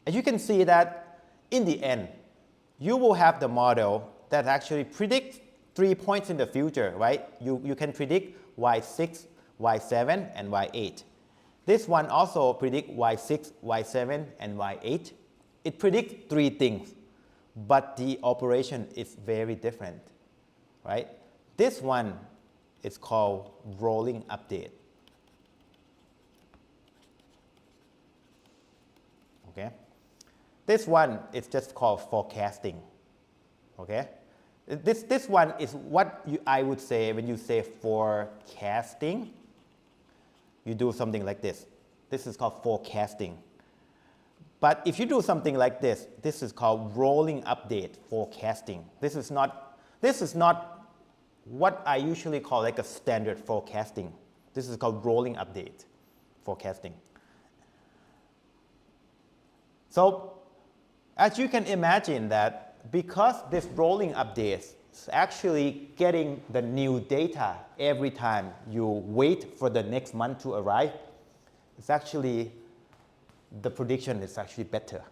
And you can see that in the end, you will have the model that actually predicts 3 points in the future, right? You can predict y6, y7, and y8. This one also predicts y6, y7, and y8. It predicts 3 things, but the operation is very different, right? This one is called rolling update. Okay? This one is just called forecasting. Okay? This one is what I would say when you say forecasting, you do something like this. This is called forecasting. But if you do something like this, this is called rolling update forecasting. This is not what I usually call like a standard forecasting. This is called rolling update forecasting. So as you can imagine that because this rolling updates is actually getting the new data every time you wait for the next month to arrive, it's actually, the prediction is actually better,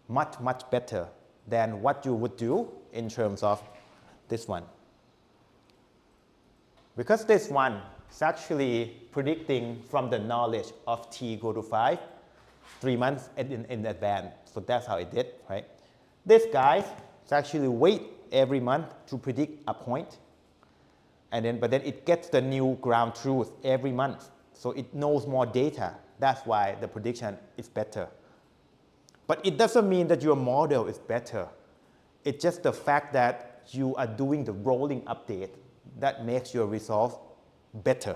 much, much better than what you would do in terms of this one. Because this one is actually predicting from the knowledge of t equal to 5, 3 months in advance. So that's how it did, right? This guy is actually wait every month to predict a point, but then it gets the new ground truth every month. So it knows more data. That's why the prediction is better. But it doesn't mean that your model is better. It's just the fact that you are doing the rolling update that makes your results better.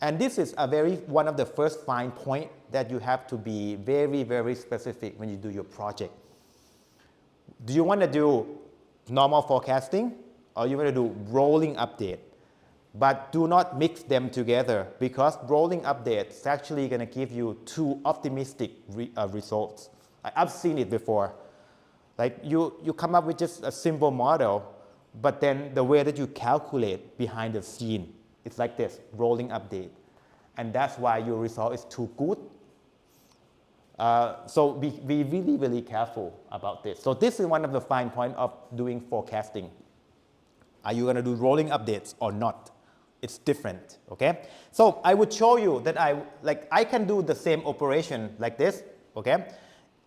And this is one of the first fine point that you have to be very, very specific when you do your project. Do you want to do normal forecasting or you want to do rolling update? But do not mix them together because rolling update is actually going to give you too optimistic results. I've seen it before. Like you come up with just a simple model, but then the way that you calculate behind the scene, it's like this, rolling update. And that's why your result is too good. So be really, really careful about this. So this is one of the fine points of doing forecasting. Are you going to do rolling updates or not? It's different, okay? So I would show you that I can do the same operation like this, okay,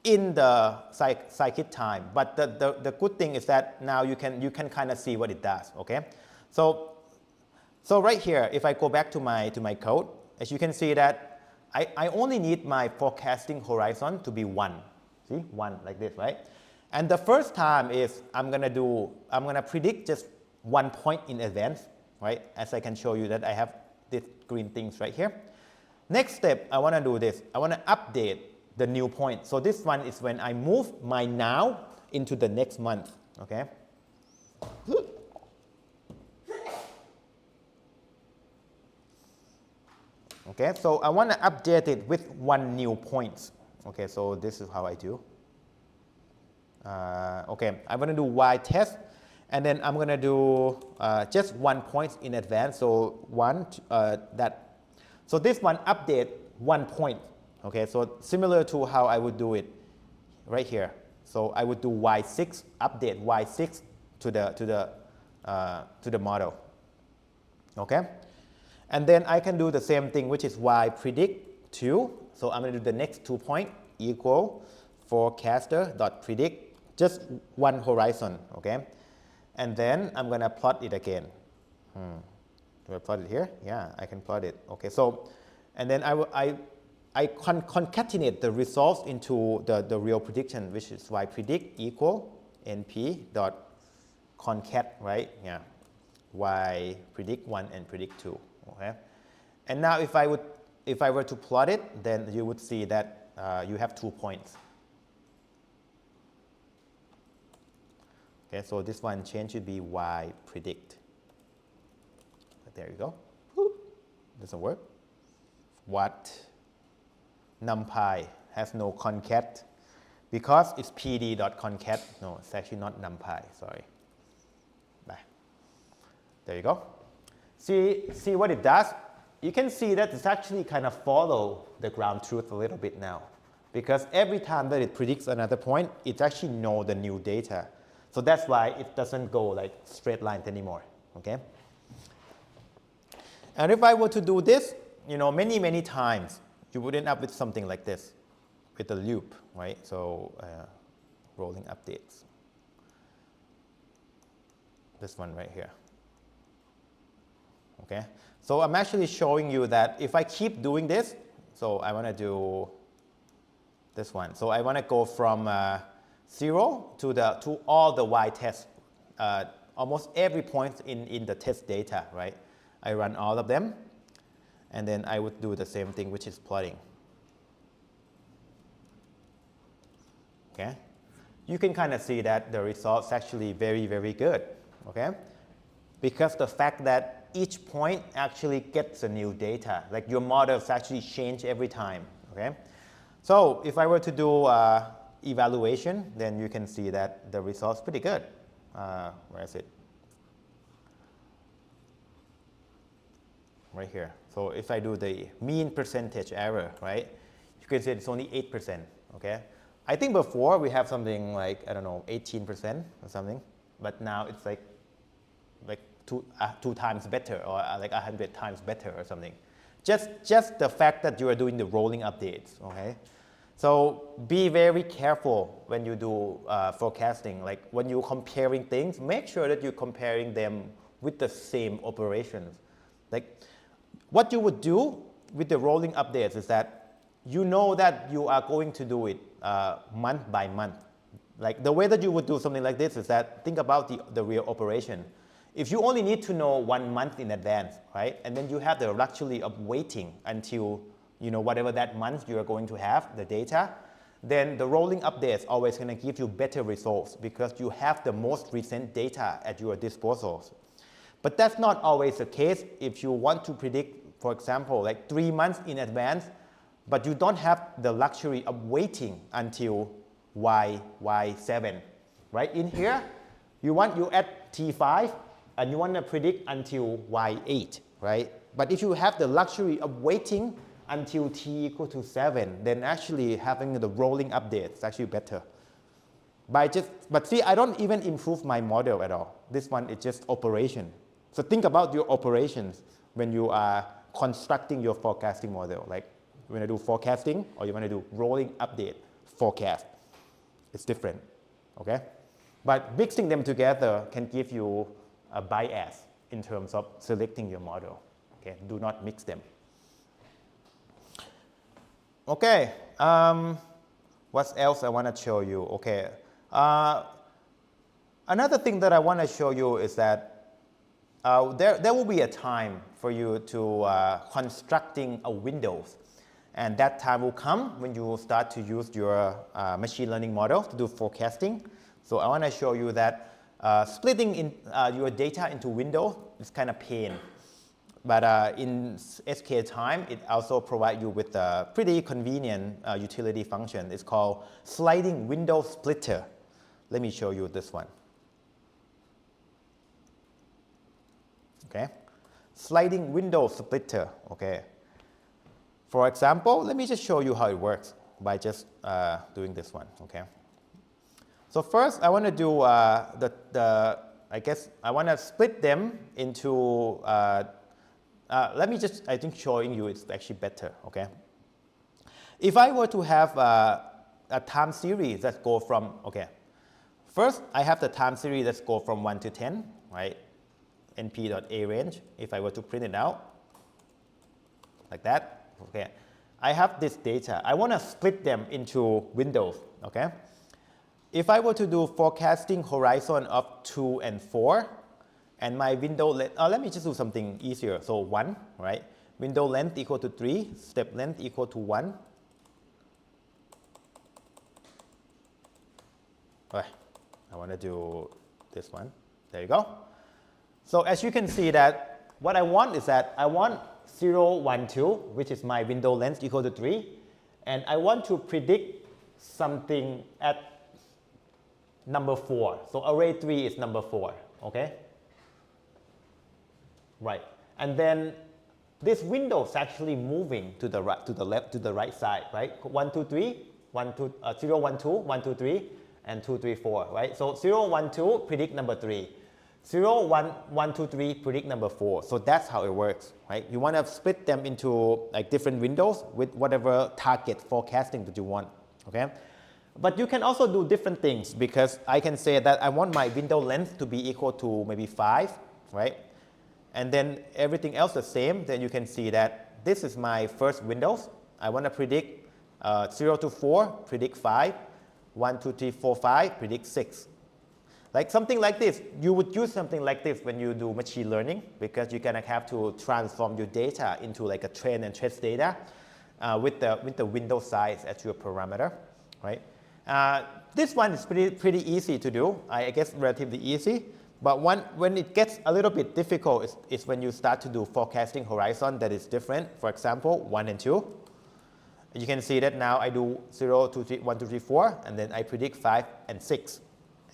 in the scikit time. But the good thing is that now you can kind of see what it does, okay? So right here, if I go back to my code, as you can see that I only need my forecasting horizon to be 1. See, 1 like this, right? And the first time is I'm gonna predict just 1 point in advance, right? As I can show you that I have these green things right here. Next step, I want to do this. I want to update the new point. So this one is when I move my now into the next month, okay? Okay, so I want to update it with 1 new point. Okay, so this is how I do. Okay, I'm going to do y test. And then I'm going to do just 1 point in advance. So so this one update 1 point. Okay, so similar to how I would do it right here. So I would do y6, update y6 to the model. Okay, and then I can do the same thing, which is y predict 2. So I'm going to do the next 2 point equal forecaster dot predict, just 1 horizon. Okay. And then I'm going to plot it again. Do I plot it here? Yeah, I can plot it. Okay, so, and then I concatenate the results into the real prediction, which is y predict equal np dot concat, right? Yeah, y predict 1 and predict 2. Okay, and now if I were to plot it, then you would see that you have 2 points. Okay, so this one change should be y predict. There you go. Doesn't work. What? NumPy has no concat because it's pd.concat. No, it's actually not NumPy. Sorry. Bye. There you go. See what it does? You can see that it's actually kind of follow the ground truth a little bit now, because every time that it predicts another point, it actually knows the new data. So that's why it doesn't go like straight lines anymore, okay? And if I were to do this, many, many times, you would end up with something like this, with a loop, right? So rolling updates. This one right here, okay? So I'm actually showing you that if I keep doing this, so I want to do this one. So I want to go from 0 to all the y tests, almost every point in the test data, right? I run all of them. And then I would do the same thing, which is plotting. Okay, you can kind of see that the results actually very, very good. Okay, because the fact that each point actually gets a new data, like your models actually change every time. Okay, so if I were to do evaluation, then you can see that the results pretty good. Where is it? Right here. So if I do the mean percentage error, right, you can see it's only 8%. Okay, I think before we have something like, I don't know, 18% or something, but now it's like two times better, or like 100 times better or something. Just the fact that you are doing the rolling updates. Okay, so be very careful when you do forecasting. Like when you're comparing things, make sure that you're comparing them with the same operations. Like what you would do with the rolling updates is that you know that you are going to do it month by month. Like the way that you would do something like this is that think about the real operation. If you only need to know 1 month in advance, right, and then you have the luxury of waiting until whatever that month you are going to have the data, then the rolling updates always going to give you better results because you have the most recent data at your disposal. But that's not always the case if you want to predict, for example, like 3 months in advance, but you don't have the luxury of waiting until Y7, right? In here, you add T5 and you want to predict until Y8, right? But if you have the luxury of waiting until T equal to 7, then actually having the rolling update is actually better. But see, I don't even improve my model at all. This one is just operation. So think about your operations when you are constructing your forecasting model. Like you want to do forecasting or you want to do rolling update forecast. It's different, okay? But mixing them together can give you a bias in terms of selecting your model. Okay, do not mix them. Okay, what else I want to show you? Okay, another thing that I want to show you is that there will be a time for you to constructing a windows, and that time will come when you will start to use your machine learning model to do forecasting. So I want to show you that splitting in your data into windows is kind of pain. But in SK time, it also provides you with a pretty convenient utility function. It's called sliding window splitter. Let me show you this one. Okay, sliding window splitter. Okay, for example, let me just show you how it works by just doing this one. Okay, so first I want to do I guess I want to split them into. Let me just, I think showing you it's actually better, okay? If I were to have a time series that go from, okay, first I have the time series that go from 1 to 10, right? np.a range, if I were to print it out, like that, okay. I have this data. I want to split them into windows, okay? If I were to do forecasting horizon of 2 and 4, and my window length, let me just do something easier. So 1, right? Window length equal to 3, step length equal to 1. Right. I want to do this one. There you go. So as you can see that what I want is that I want 0, 1, 2, which is my window length equal to 3. And I want to predict something at number 4. So array 3 is number 4, okay? Right, and then this window is actually moving to the right, to the left, to the right side, right? 1, 2, 3, 0, 1, 2, 1, 2, 3, and 2, 3, 4, right? So 0, 1, 2 predict number 3. 0, 1, 1, 2, 3 predict number 4. So that's how it works, right? You want to split them into like different windows with whatever target forecasting that you want, okay? But you can also do different things because I can say that I want my window length to be equal to maybe 5, right? And then everything else the same, then you can see that this is my first windows. I want to predict 0 to 4, predict 5, 1, 2, 3, 4, 5, predict 6. Like something like this, you would use something like this when you do machine learning, because you're gonna have to transform your data into like a train and test data with the window size as your parameter, right? This one is pretty easy to do, I guess relatively easy. But when it gets a little bit difficult is when you start to do forecasting horizon that is different. For example, 1 and 2. You can see that now I do 0, 2, 3, 1, 2, 3, 4, and then I predict 5 and 6.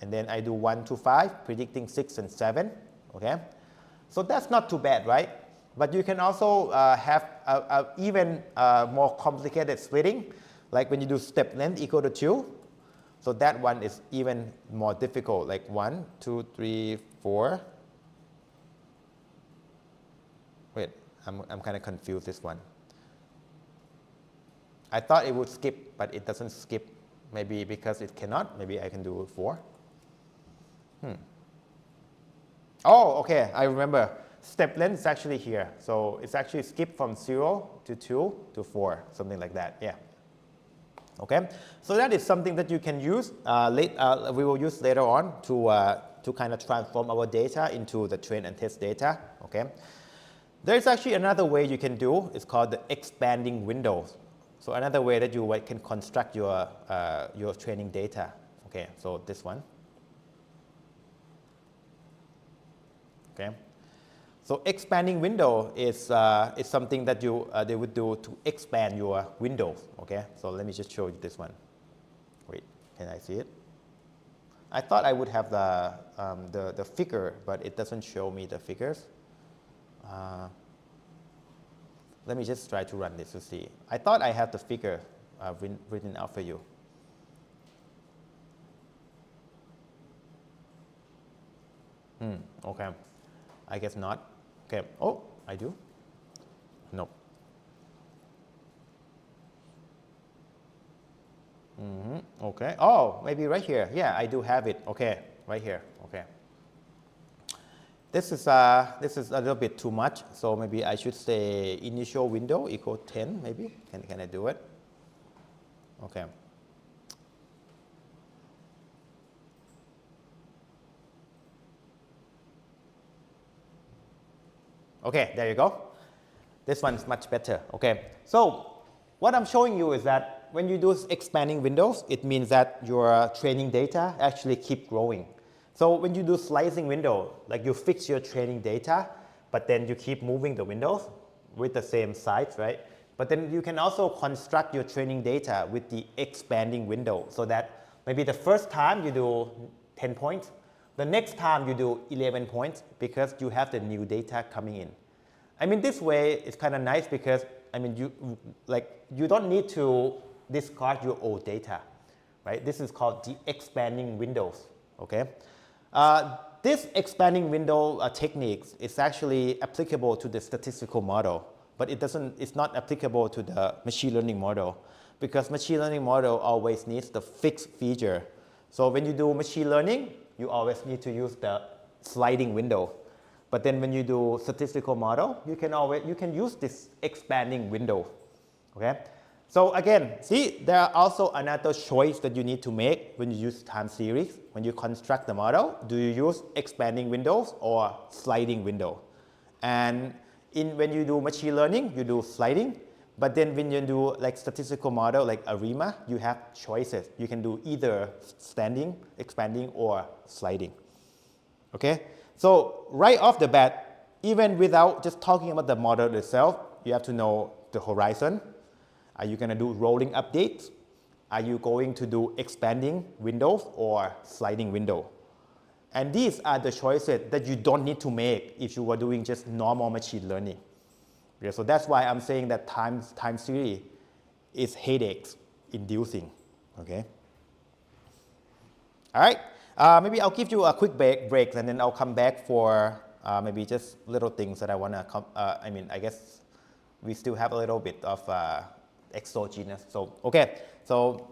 And then I do 1 to 5, predicting 6 and 7, okay? So that's not too bad, right? But you can also have a even more complicated splitting, like when you do step length equal to 2. So that one is even more difficult, like 1, 2, 3, 4. Wait, I'm kind of confused this one. I thought it would skip, but it doesn't skip. Maybe because it cannot, maybe I can do 4. Oh, okay, I remember. Step length is actually here. So it's actually skipped from 0 to 2 to 4, something like that, yeah. Okay, so that is something that you can use, we will use later on to kind of transform our data into the train and test data, okay. There's actually another way you can do, it's called the expanding windows. So another way that you can construct your training data, okay, so this one. Okay. So expanding window is something that they would do to expand your windows. Okay. So let me just show you this one. Wait, can I see it? I thought I would have the figure, but it doesn't show me the figures. Let me just try to run this to see. I thought I had the figure written out for you. Okay. I guess not. Okay. Oh, I do? No. Okay. Oh, maybe right here. Yeah, I do have it. Okay, right here. Okay. This is a little bit too much, so maybe I should say initial window equal 10. Maybe can I do it? Okay. Okay, there you go. This one is much better. Okay, so what I'm showing you is that when you do expanding windows, it means that your training data actually keep growing. So when you do slicing window, like you fix your training data, but then you keep moving the windows with the same size, right? But then you can also construct your training data with the expanding window, so that maybe the first time you do 10 points, the next time you do 11 points because you have the new data coming in. I mean, this way it's kind of nice because, I mean, you don't need to discard your old data, right? This is called the expanding windows, okay? This expanding window techniques is actually applicable to the statistical model, but it's not applicable to the machine learning model, because machine learning model always needs the fixed feature. So when you do machine learning, you always need to use the sliding window. But then when you do statistical model, you can use this expanding window, okay? So again, see, there are also another choice that you need to make when you use time series. When you construct the model, do you use expanding windows or sliding window? And when you do machine learning, you do sliding. But then when you do like statistical model like ARIMA, you have choices. You can do either standing, expanding, or sliding. Okay? So right off the bat, even without just talking about the model itself, you have to know the horizon. Are you going to do rolling updates? Are you going to do expanding windows or sliding window? And these are the choices that you don't need to make if you were doing just normal machine learning. Okay, so that's why I'm saying that time series is headaches inducing. Okay. All right. Maybe I'll give you a quick break and then I'll come back for maybe just little things that I want to I guess we still have a little bit of exogenous. So, okay. So